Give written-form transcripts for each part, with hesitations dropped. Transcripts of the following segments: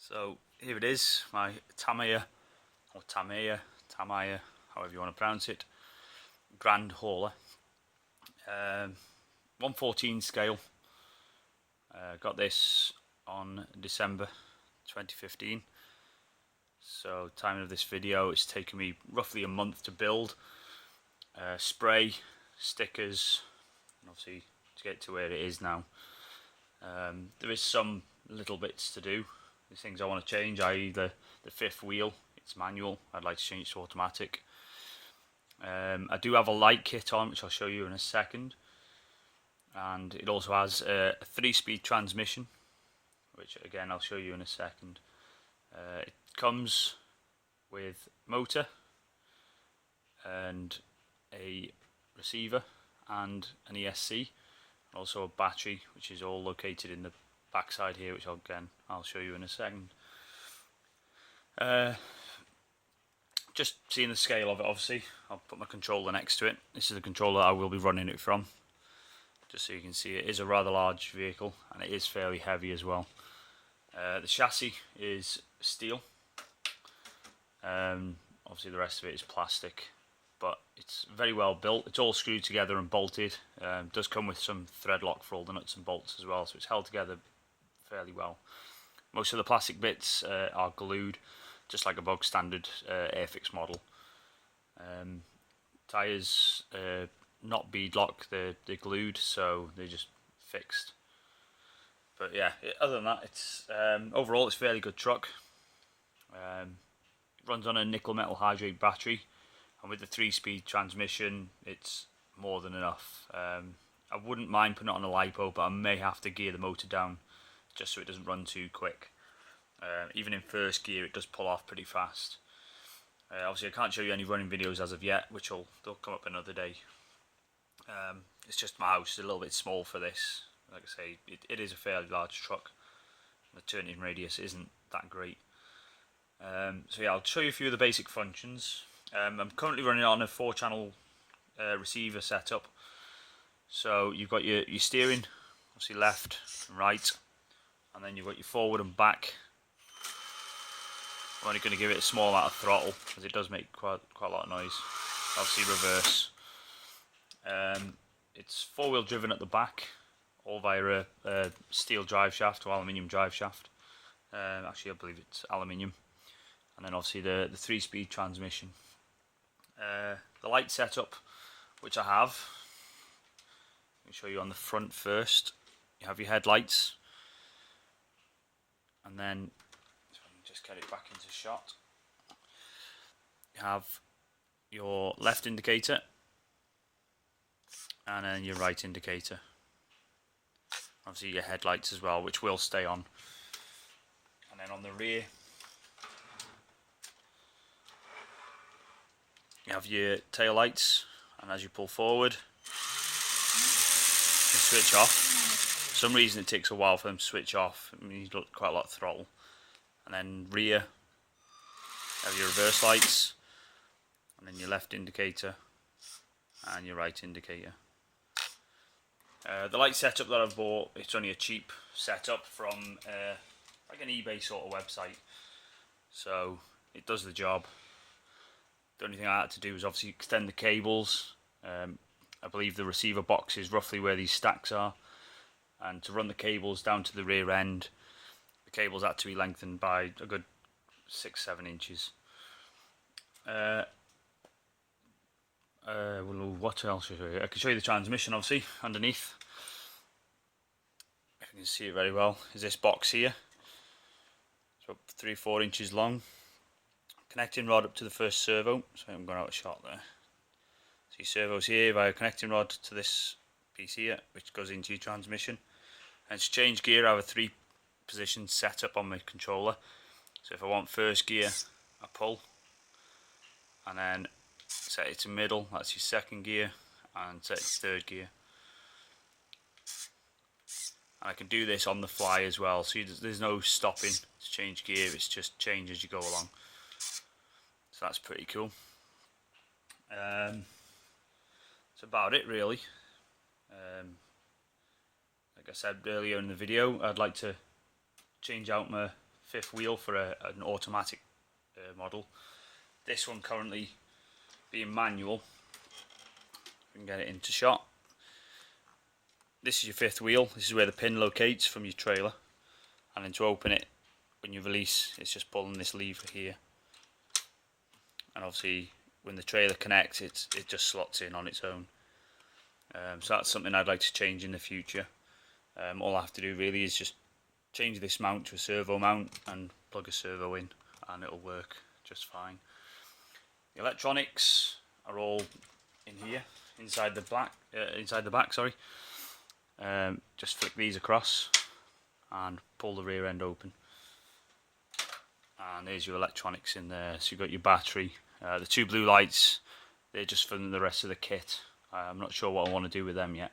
So here it is, my Tamiya, or Tamiya, however you want to pronounce it, Grand Hauler. 114 scale. Got this on December 2015. So timing of this video, it's taken me roughly a month to build. Spray, stickers, and obviously to get to where it is now. There is some little bits to do. There's things I want to change, i.e. the fifth wheel. It's manual. I'd like to change it to automatic. I do have a light kit on, which I'll show you in a second. And it also has a 3-speed transmission, which again I'll show you in a second. It comes with motor and a receiver and an ESC, and also a battery, which is all located in the backside here, which I'll show you in a second. Just seeing the scale of it, obviously I'll put my controller next to it. This is the controller I will be running it from, just so you can see it is a rather large vehicle, and it is fairly heavy as well. The chassis is steel. Obviously the rest of it is plastic, but it's very well built. It's all screwed together and bolted. It does come with some thread lock for all the nuts and bolts as well, so it's held together fairly well. Most of the plastic bits are glued, just like a bog standard Airfix model. Tyres not beadlock, they're glued, so they're just fixed. But yeah, other than that, it's overall it's a fairly good truck. It runs on a nickel metal hydrate battery, and with the 3-speed transmission, it's more than enough. I wouldn't mind putting it on a LiPo, but I may have to gear the motor down just so it doesn't run too quick. Even in first gear, it does pull off pretty fast. Obviously, I can't show you any running videos as of yet, which they'll come up another day. It's just my house is a little bit small for this. Like I say, it is a fairly large truck. The turning radius isn't that great. So yeah, I'll show you a few of the basic functions. I'm currently running it on a 4-channel receiver setup. So you've got your steering, obviously left and right, and then you've got your forward and back. I'm only going to give it a small amount of throttle because it does make quite a lot of noise. Obviously reverse. It's 4-wheel driven at the back, all via a steel drive shaft or aluminium drive shaft. Actually, I believe it's aluminium. And then obviously the 3-speed transmission. The light setup, which I have. Let me show you on the front first. You have your headlights, and then just get it back into shot. You have your left indicator, and then your right indicator. Obviously your headlights as well, which will stay on. And then on the rear, you have your tail lights, and as you pull forward, you switch off. For some reason it takes a while for them to switch off. It means quite a lot of throttle. And then rear, you have your reverse lights, and then your left indicator and your right indicator. The light setup that I've bought, it's only a cheap setup from like an eBay sort of website, so it does the job. The only thing I had to do was obviously extend the cables. I believe the receiver box is roughly where these stacks are, and to run the cables down to the rear end, the cables had to be lengthened by a good 6-7 inches. Well, what else should I show you? I can show you the transmission, obviously, underneath. If you can see it very well, is this box here. It's about 3-4 inches long. Connecting rod up to the first servo, so I'm going out of shot there. See servos here via connecting rod to this piece here, which goes into your transmission. And to change gear, I have a 3-position setup on my controller. So if I want first gear, I pull, and then set it to middle, that's your second gear, and set it to third gear. And I can do this on the fly as well, so there's no stopping to change gear, it's just change as you go along. So that's pretty cool. That's about it really. Like I said earlier in the video, I'd like to change out my fifth wheel for an automatic model. This one currently being manual. We can get it into shot. This is your fifth wheel. This is where the pin locates from your trailer, and then to open it, when you release, it's just pulling this lever here, and obviously when the trailer connects, it just slots in on its own. So that's something I'd like to change in the future. All I have to do really is just change this mount to a servo mount and plug a servo in, and it'll work just fine. The electronics are all in here, inside the back. Sorry. Just flick these across and pull the rear end open, and there's your electronics in there. So you've got your battery, the two blue lights, they're just for the rest of the kit. I'm not sure what I want to do with them yet.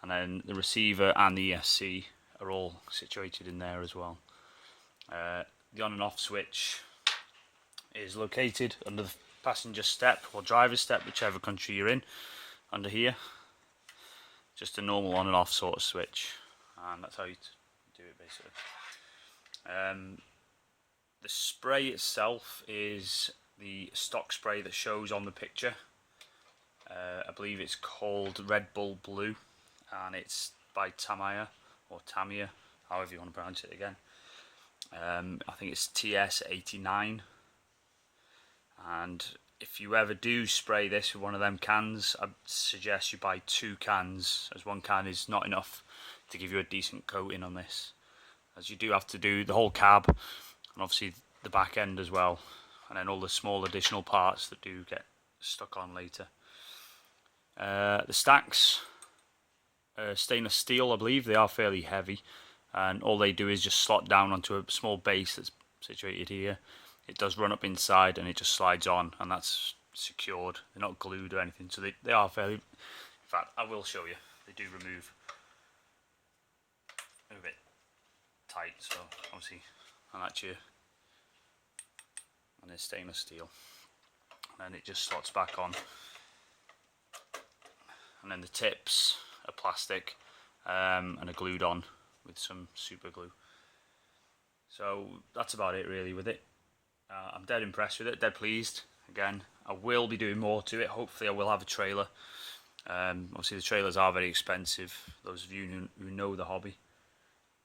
And then the receiver and the ESC are all situated in there as well. The on and off switch is located under the passenger step or driver's step, whichever country you're in, under here. Just a normal on and off sort of switch, and that's how you do it basically. The spray itself is the stock spray that shows on the picture. I believe it's called Red Bull Blue, and it's by Tamiya, or Tamiya, however you want to pronounce it again. I think it's TS89, and if you ever do spray this with one of them cans, I suggest you buy 2 cans, as 1 can is not enough to give you a decent coating on this, as you do have to do the whole cab and obviously the back end as well, and then all the small additional parts that do get stuck on later. The stacks, stainless steel, I believe. They are fairly heavy, and all they do is just slot down onto a small base that's situated here. It does run up inside and it just slides on, and that's secured. They're not glued or anything, so they are fairly... In fact, I will show you. They do remove a bit tight, so obviously, and that's your... and it's stainless steel. And then it just slots back on. And then the tips are plastic and are glued on with some super glue. So that's about it really with it. I'm dead impressed with it, dead pleased. Again, I will be doing more to it. Hopefully I will have a trailer. Obviously the trailers are very expensive, those of you who know the hobby.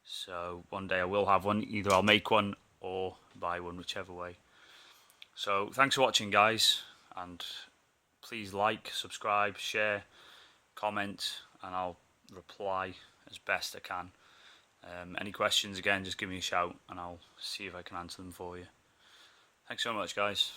So one day I will have one. Either I'll make one or buy one, whichever way. So thanks for watching, guys, and please like, subscribe, share, comment, and I'll reply as best I can. Any questions, again, just give me a shout and I'll see if I can answer them for you. Thanks so much, guys.